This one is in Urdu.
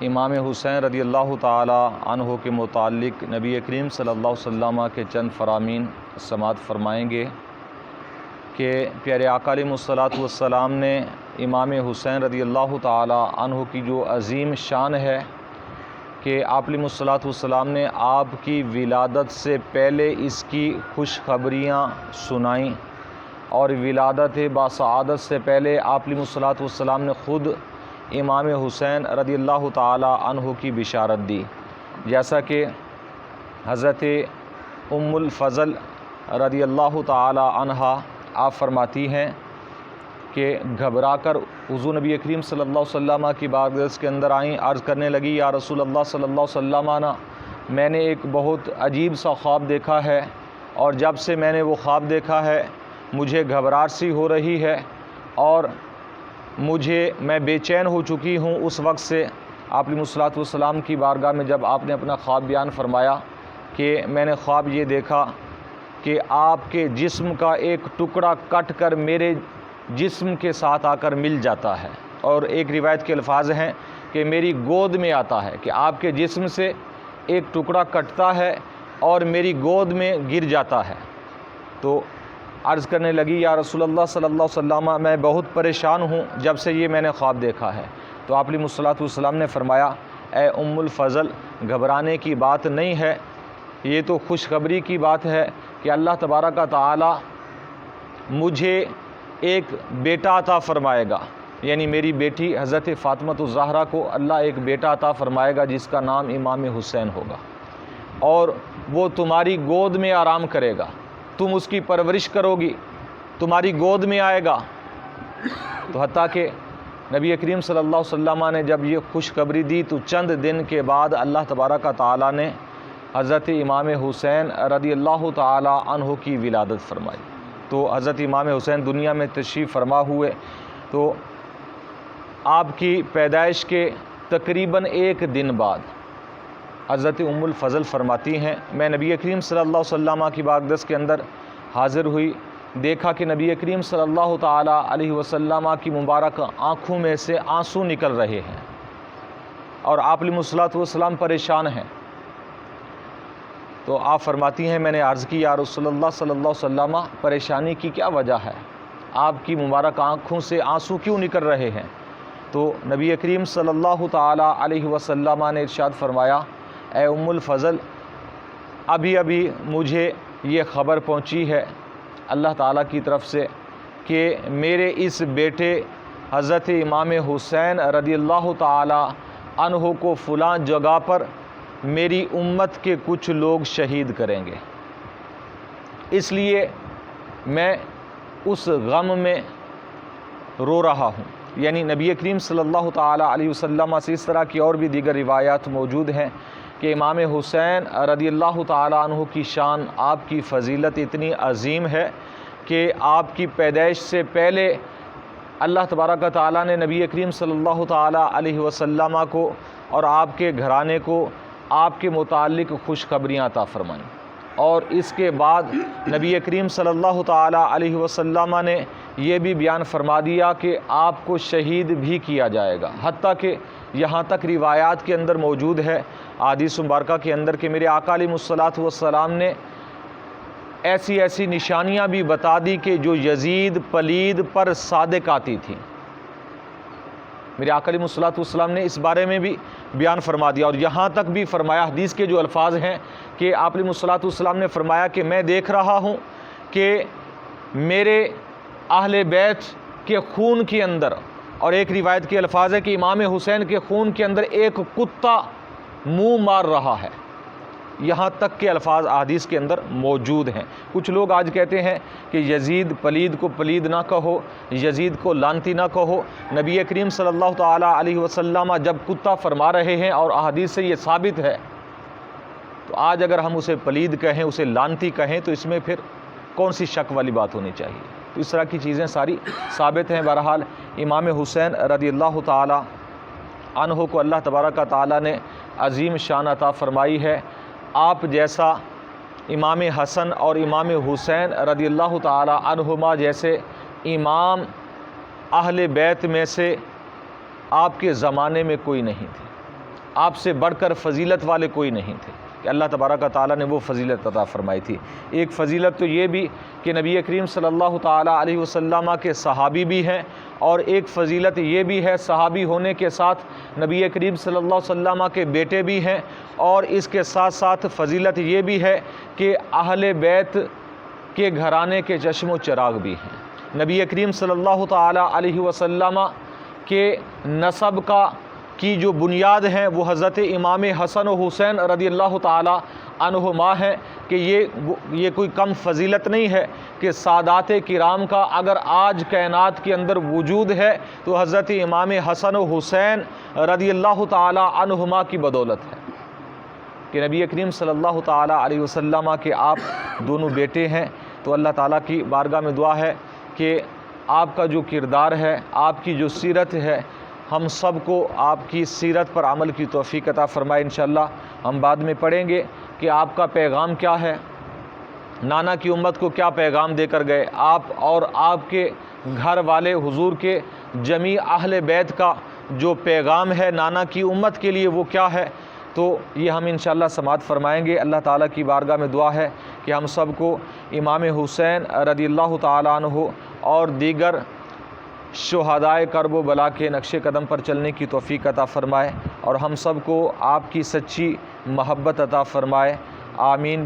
امام حسین رضی اللہ تعالی عنہ کے متعلق نبی کریم صلی اللہ علیہ وسلم کے چند فرامین سماعت فرمائیں گے کہ پیارے آقا علیہ الصلوۃ والسلام نے امام حسین رضی اللہ تعالی عنہ کی جو عظیم شان ہے کہ آپ علیہ الصلوۃ والسلام نے آپ کی ولادت سے پہلے اس کی خوشخبریاں سنائیں، اور ولادت باسعادت سے پہلے آپ علیہ الصلوۃ والسلام نے خود امام حسین رضی اللہ تعالی عنہ کی بشارت دی، جیسا کہ حضرت ام الفضل رضی اللہ تعالی عنہا آپ فرماتی ہیں کہ گھبرا کر حضور نبی کریم صلی اللہ علیہ وسلم کی بارگاہ کے اندر آئیں، عرض کرنے لگی یا رسول اللہ صلی اللہ علیہ وسلم، میں نے ایک بہت عجیب سا خواب دیکھا ہے، اور جب سے میں نے وہ خواب دیکھا ہے مجھے گھبراہٹ سی ہو رہی ہے، اور میں بے چین ہو چکی ہوں۔ اس وقت سے آپ علیہ الصلوۃ والسلام کی بارگاہ میں جب آپ نے اپنا خواب بیان فرمایا کہ میں نے خواب یہ دیکھا کہ آپ کے جسم کا ایک ٹکڑا کٹ کر میرے جسم کے ساتھ آ کر مل جاتا ہے، اور ایک روایت کے الفاظ ہیں کہ میری گود میں آتا ہے، کہ آپ کے جسم سے ایک ٹکڑا کٹتا ہے اور میری گود میں گر جاتا ہے۔ تو عرض کرنے لگی یا رسول اللہ صلی اللہ علیہ وسلم، میں بہت پریشان ہوں جب سے یہ میں نے خواب دیکھا ہے۔ تو آپ علیہ الصلوۃ والسلام نے فرمایا اے ام الفضل، گھبرانے کی بات نہیں ہے، یہ تو خوشخبری کی بات ہے کہ اللہ تبارک و تعالی مجھے ایک بیٹا عطا فرمائے گا، یعنی میری بیٹی حضرت فاطمہ الزہرا کو اللہ ایک بیٹا عطا فرمائے گا جس کا نام امام حسین ہوگا، اور وہ تمہاری گود میں آرام کرے گا، تم اس کی پرورش کرو گی، تمہاری گود میں آئے گا۔ تو حتیٰ کہ نبی کریم صلی اللہ علیہ وسلم نے جب یہ خوشخبری دی تو چند دن کے بعد اللہ تبارک و تعالیٰ نے حضرت امام حسین رضی اللہ تعالیٰ عنہ کی ولادت فرمائی۔ تو حضرت امام حسین دنیا میں تشریف فرما ہوئے تو آپ کی پیدائش کے تقریباً ایک دن بعد حضرت ام الفضل فرماتی ہیں میں نبی کریم صلی اللہ علیہ وسلم کی بارگاہ کے اندر حاضر ہوئی، دیکھا کہ نبی کریم صلی اللہ تعالیٰ علیہ وسلم کی مبارک آنکھوں میں سے آنسو نکل رہے ہیں، اور آپ علیہ الصلوۃ والسلام پریشان ہیں۔ تو آپ فرماتی ہیں میں نے عرض کی یا رسول اللہ صلی اللہ علیہ وسلم، پریشانی کی کیا وجہ ہے؟ آپ کی مبارک آنکھوں سے آنسو کیوں نکل رہے ہیں؟ تو نبی کریم صلی اللہ تعالیٰ علیہ وسلم نے ارشاد فرمایا اے ام الفضل، ابھی مجھے یہ خبر پہنچی ہے اللہ تعالیٰ کی طرف سے کہ میرے اس بیٹے حضرت امام حسین رضی اللہ تعالیٰ عنہ کو فلاں جگہ پر میری امت کے کچھ لوگ شہید کریں گے، اس لیے میں اس غم میں رو رہا ہوں۔ یعنی نبی کریم صلی اللہ تعالیٰ علیہ وسلم سے اس طرح کی اور بھی دیگر روایات موجود ہیں کہ امام حسین رضی اللہ تعالیٰ عنہ کی شان، آپ کی فضیلت اتنی عظیم ہے کہ آپ کی پیدائش سے پہلے اللہ تبارک و تعالیٰ نے نبی کریم صلی اللہ تعالیٰ علیہ وسلم کو اور آپ کے گھرانے کو آپ کے متعلق خوشخبریاں عطا فرمائیں، اور اس کے بعد نبی کریم صلی اللہ تعالیٰ علیہ وسلم نے یہ بھی بیان فرما دیا کہ آپ کو شہید بھی کیا جائے گا، حتیٰ کہ یہاں تک روایات کے اندر موجود ہے احادیث مبارکہ کے اندر کہ میرے آقا علیہ الصلوۃ والسلام نے ایسی نشانیاں بھی بتا دی کہ جو یزید پلید پر صادق آتی تھیں۔ میرے آقا علیہ الصلوۃ والسلام نے اس بارے میں بھی بیان فرما دیا، اور یہاں تک بھی فرمایا، حدیث کے جو الفاظ ہیں کہ آپ علیہ الصلوۃ والسلام نے فرمایا کہ میں دیکھ رہا ہوں کہ میرے اہل بیت کے خون کے اندر، اور ایک روایت کے الفاظ ہے کہ امام حسین کے خون کے اندر ایک کتا منہ مار رہا ہے، یہاں تک کے الفاظ احادیث کے اندر موجود ہیں۔ کچھ لوگ آج کہتے ہیں کہ یزید پلید کو پلید نہ کہو، یزید کو لعنتی نہ کہو، نبی کریم صلی اللہ تعالیٰ علیہ وسلم جب کتا فرما رہے ہیں اور احادیث سے یہ ثابت ہے، تو آج اگر ہم اسے پلید کہیں، اسے لعنتی کہیں، تو اس میں پھر کون سی شک والی بات ہونی چاہیے؟ تو اس طرح کی چیزیں ساری ثابت ہیں۔ بہرحال امام حسین رضی اللہ تعالیٰ عنہ کو اللہ تبارک و تعالیٰ نے عظیم شان عطا فرمائی ہے۔ آپ جیسا امام حسن اور امام حسین رضی اللہ تعالیٰ عنہما جیسے امام اہل بیت میں سے آپ کے زمانے میں کوئی نہیں تھے۔ آپ سے بڑھ کر فضیلت والے کوئی نہیں تھے کہ اللہ تبارک و تعالیٰ نے وہ فضیلت عطا فرمائی تھی۔ ایک فضیلت تو یہ بھی کہ نبی کریم صلی اللہ تعالیٰ علیہ وسلم کے صحابی بھی ہیں، اور ایک فضیلت یہ بھی ہے صحابی ہونے کے ساتھ نبی کریم صلی اللہ علیہ وسلم کے بیٹے بھی ہیں، اور اس کے ساتھ ساتھ فضیلت یہ بھی ہے کہ اہل بیت کے گھرانے کے چشم و چراغ بھی ہیں۔ نبی کریم صلی اللہ تعالیٰ علیہ وسلم کے نسب کی جو بنیاد ہیں وہ حضرت امام حسن و حسین رضی اللہ تعالیٰ عنہما ہے، کہ یہ کوئی کم فضیلت نہیں ہے کہ سادات کرام کا اگر آج کائنات کے اندر وجود ہے تو حضرت امام حسن و حسین رضی اللہ تعالیٰ عنہما کی بدولت ہے، کہ نبی کریم صلی اللہ تعالیٰ علیہ وسلم کے آپ دونوں بیٹے ہیں۔ تو اللہ تعالیٰ کی بارگاہ میں دعا ہے کہ آپ کا جو کردار ہے، آپ کی جو سیرت ہے، ہم سب کو آپ کی سیرت پر عمل کی توفیق عطا فرمائے۔ انشاءاللہ ہم بعد میں پڑھیں گے کہ آپ کا پیغام کیا ہے، نانا کی امت کو کیا پیغام دے کر گئے آپ، اور آپ کے گھر والے حضور کے جمیع اہل بیت کا جو پیغام ہے نانا کی امت کے لیے وہ کیا ہے، تو یہ ہم انشاءاللہ سماعت فرمائیں گے۔ اللہ تعالیٰ کی بارگاہ میں دعا ہے کہ ہم سب کو امام حسین رضی اللہ تعالیٰ عنہ اور دیگر شہدائے کرب و بلا کے نقش قدم پر چلنے کی توفیق عطا فرمائے، اور ہم سب کو آپ کی سچی محبت عطا فرمائے۔ آمین۔